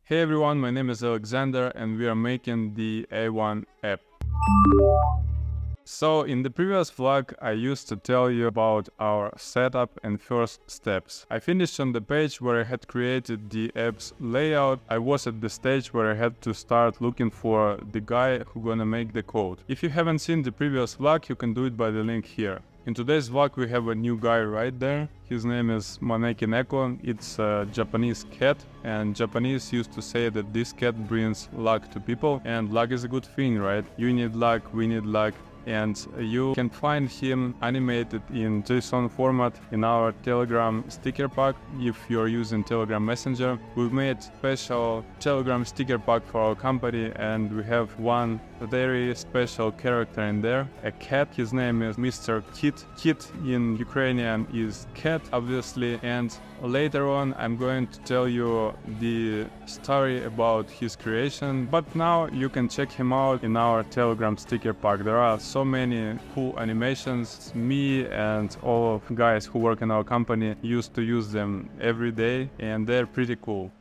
Hey everyone, my name is Alexander and we are making the A1 app. So in the previous vlog, I used to tell you about our setup and first steps. I finished on the page where I had created the app's layout. I was at the stage where I had to start looking for the guy who's gonna make the code. If you haven't seen the previous vlog, you can do it by the link here. In today's vlog, we have a new guy right there. His name is Maneki Neko. It's a Japanese cat, and Japanese used to say that this cat brings luck to people, and luck is a good thing, right? You need luck, we need luck. And you can find him animated in JSON format in our Telegram sticker pack if you're using Telegram Messenger. We've made special Telegram sticker pack for our company, and we have one very special character in there, a cat. His name is Mr. Kit. Kit in Ukrainian is cat, obviously, and later on I'm going to tell you the story about his creation, but now you can check him out in our Telegram sticker pack. There are so many cool animations. Me and all of guys who work in our company used to use them every day, and they're pretty cool.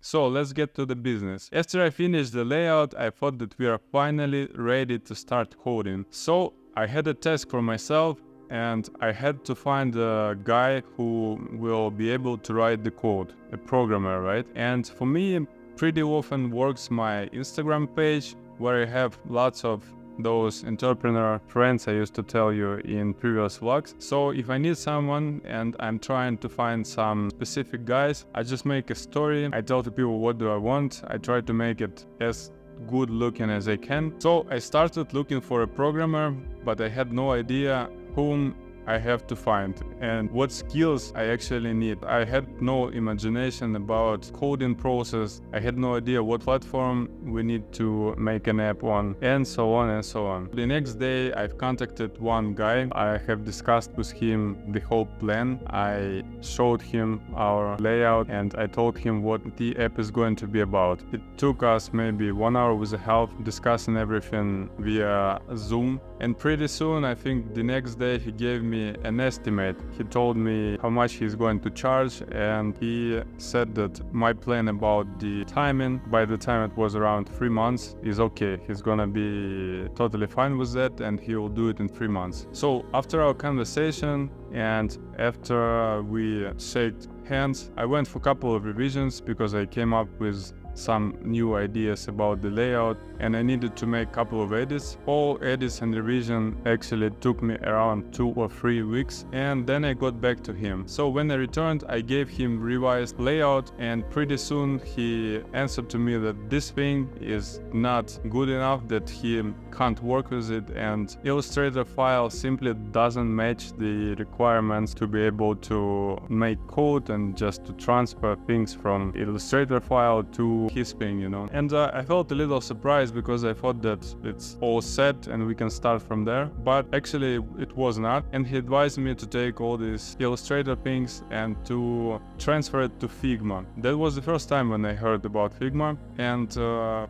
So let's get to the business. After I finished the layout, I thought that we are finally ready to start coding. So I had a task for myself, and I had to find a guy who will be able to write the code, a programmer, right? And for me, pretty often works my Instagram page, where I have lots of those entrepreneur friends I used to tell you in previous vlogs. So if I need someone and I'm trying to find some specific guys, I just make a story. I tell the people what do I want. I try to make it as good looking as I can. So I started looking for a programmer, but I had no idea whom I have to find and what skills I actually need. I had no imagination about coding process. I had no idea what platform we need to make an app on, and so on and so on. The next day I've contacted one guy. I have discussed with him the whole plan. I showed him our layout and I told him what the app is going to be about. It took us maybe 1 hour with the help discussing everything via Zoom, and pretty soon, I think the next day, he gave me an estimate. He told me how much he's going to charge, and he said that my plan about the timing, by the time it was around 3 months, is okay. He's gonna be totally fine with that, and he will do it in 3 months. So after our conversation and after we shook hands, I went for a couple of revisions because I came up with some new ideas about the layout, and I needed to make a couple of edits. All edits and revision actually took me around 2 or 3 weeks, and then I got back to him. So when I returned, I gave him revised layout, and pretty soon he answered to me that this thing is not good enough, that he can't work with it, and Illustrator file simply doesn't match the requirements to be able to make code and just to transfer things from Illustrator file to his thing, you know. And I felt a little surprised because I thought that it's all set and we can start from there, but actually it was not. And he advised me to take all these Illustrator things and to transfer it to Figma. That was the first time when I heard about Figma, and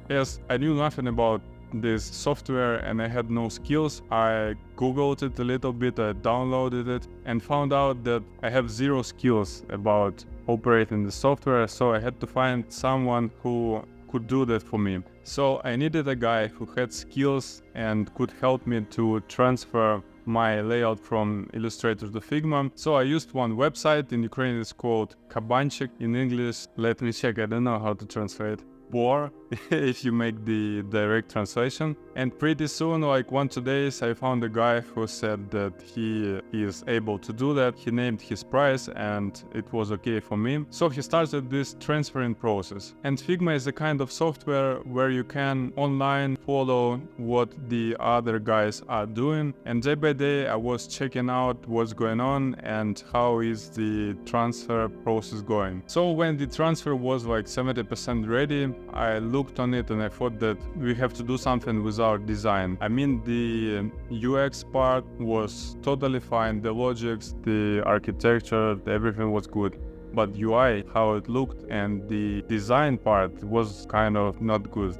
yes, I knew nothing about this software and I had no skills. I googled it a little bit, I downloaded it and found out that I have zero skills about operating the software, so I had to find someone who could do that for me. So I needed a guy who had skills and could help me to transfer my layout from Illustrator to Figma. So I used one website. In Ukrainian it's called Kabanchik. In English, let me check, I don't know how to translate. Boar, if you make the direct translation. And pretty soon, like 1-2 days, I found a guy who said that he is able to do that. He named his price and it was okay for me. So he started this transferring process. And Figma is a kind of software where you can online follow what the other guys are doing. And day by day, I was checking out what's going on and how is the transfer process going. So when the transfer was like 70% ready, I looked on it and I thought that we have to do something with our design. I mean, the UX part was totally fine, the logics, the architecture, everything was good. But UI, how it looked, and the design part was kind of not good.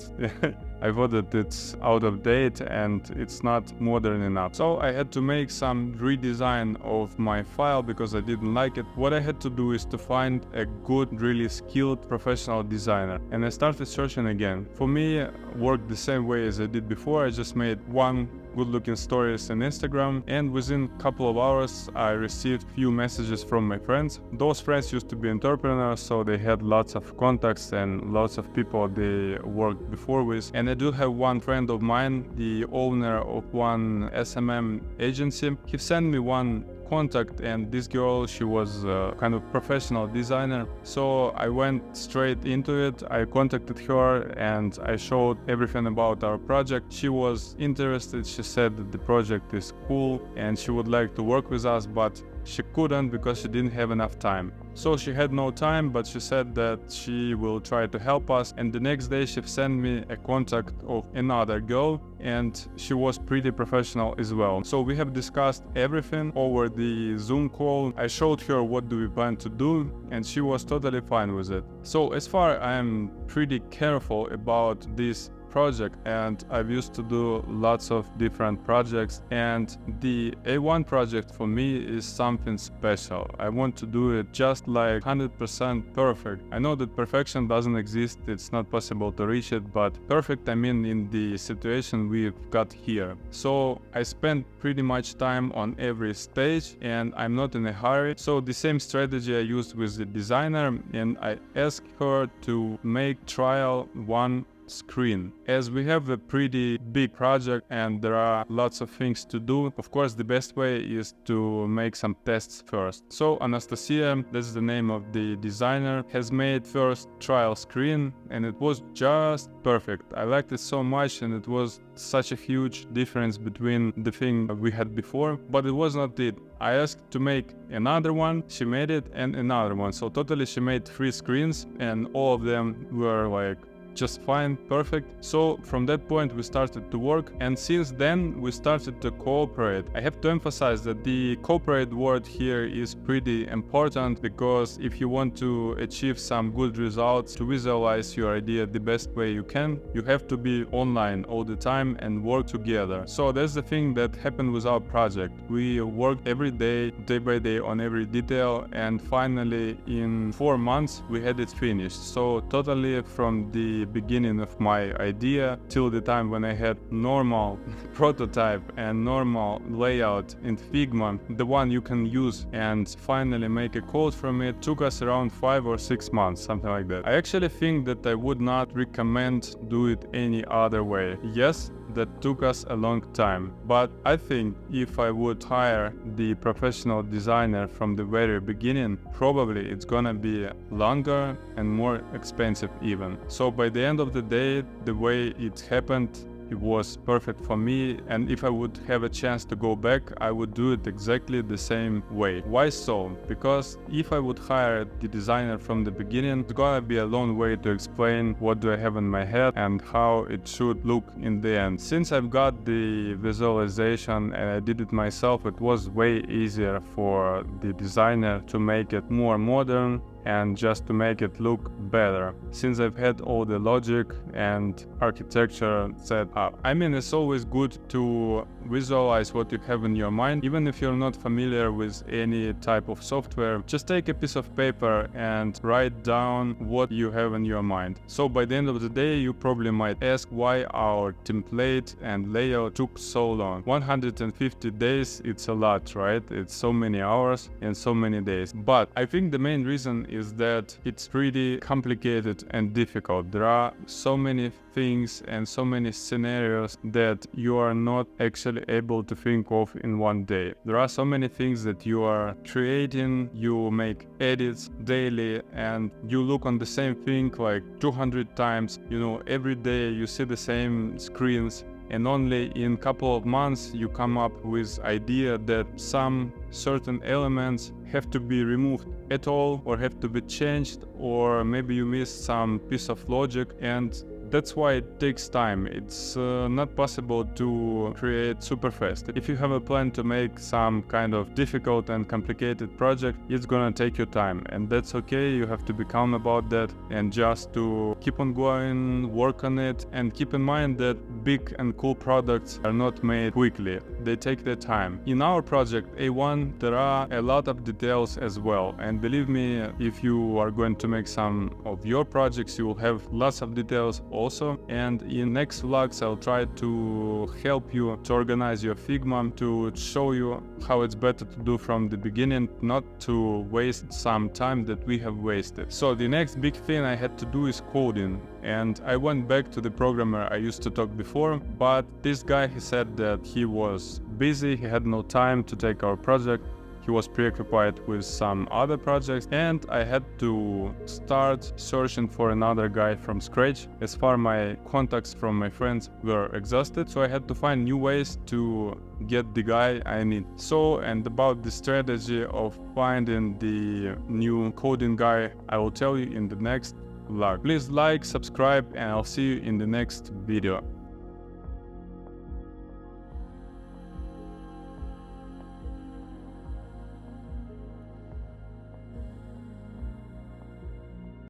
I thought that it's out of date and it's not modern enough. So I had to make some redesign of my file because I didn't like it. What I had to do is to find a good, really skilled professional designer. And I started searching again. For me, it worked the same way as I did before. I just made one good-looking stories on Instagram, and within a couple of hours I received few messages from my friends. Those friends used to be entrepreneurs, so they had lots of contacts and lots of people they worked before with. And I do have one friend of mine, the owner of one SMM agency. He sent me one contact, and this girl, she was a kind of professional designer. So I went straight into it. I contacted her and I showed everything about our project. She was interested. She said that the project is cool and she would like to work with us, but she couldn't because she didn't have enough time. So she had no time, but she said that she will try to help us. And the next day she sent me a contact of another girl, and she was pretty professional as well. So we have discussed everything over the Zoom call. I showed her what do we plan to do, and she was totally fine with it. So as far I'm pretty careful about this project, and I've used to do lots of different projects, and the A1 project for me is something special. I want to do it just like 100% perfect. I know that perfection doesn't exist, it's not possible to reach it, but perfect I mean in the situation we've got here. So I spent pretty much time on every stage and I'm not in a hurry. So the same strategy I used with the designer, and I asked her to make trial one screen. As we have a pretty big project and there are lots of things to do, of course the best way is to make some tests first. So Anastasia, that's the name of the designer, has made first trial screen, and it was just perfect. I liked it so much, and it was such a huge difference between the thing we had before, but it was not it. I asked to make another one, she made it, and another one. So totally she made 3 screens, and all of them were like just fine, perfect. So from that point we started to work, and since then we started to cooperate. I have to emphasize that the cooperate word here is pretty important, because if you want to achieve some good results, to visualize your idea the best way you can, you have to be online all the time and work together. So that's the thing that happened with our project. We worked every day by day on every detail, and finally in 4 months we had it finished. So totally from the beginning of my idea till the time when I had normal prototype and normal layout in Figma, the one you can use, and finally make a code from it, took us around 5 or 6 months, something like that. I actually think that I would not recommend do it any other way. Yes, that took us a long time, but I think if I would hire the professional designer from the very beginning, probably it's gonna be longer and more expensive even. So by the end of the day, the way it happened, it was perfect for me, and if I would have a chance to go back, I would do it exactly the same way. Why so? Because if I would hire the designer from the beginning, it's gonna be a long way to explain what do I have in my head and how it should look in the end. Since I've got the visualization and I did it myself, it was way easier for the designer to make it more modern and just to make it look better, since I've had all the logic and architecture set up. I mean, it's always good to visualize what you have in your mind, even if you're not familiar with any type of software. Just take a piece of paper and write down what you have in your mind. So by the end of the day, you probably might ask why our template and layout took so long. 150 days, it's a lot, right? It's so many hours and so many days. But I think the main reason is that it's pretty complicated and difficult. There are so many things and so many scenarios that you are not actually able to think of in one day. There are so many things that you are creating, you make edits daily, and you look on the same thing like 200 times. You know, every day you see the same screens, and only in a couple of months you come up with idea that some certain elements have to be removed at all or have to be changed, or maybe you miss some piece of logic, and That's why it takes time. It's not possible to create super fast. If you have a plan to make some kind of difficult and complicated project, it's gonna take you time, and that's okay. You have to be calm about that and just to keep on going, work on it, and keep in mind that big and cool products are not made quickly. They take their time. In our project A1, there are a lot of details as well, and believe me, if you are going to make some of your projects, you will have lots of details also. And in next vlogs, I'll try to help you to organize your Figma, to show you how it's better to do from the beginning, not to waste some time that we have wasted. So the next big thing I had to do is coding, and I went back to the programmer I used to talk before, but this guy, he said that he was busy, he had no time to take our project. He was preoccupied with some other projects, and I had to start searching for another guy from scratch. As far my contacts from my friends were exhausted, so I had to find new ways to get the guy I need. So, and about the strategy of finding the new coding guy, I will tell you in the next vlog. Please like, subscribe, and I'll see you in the next video.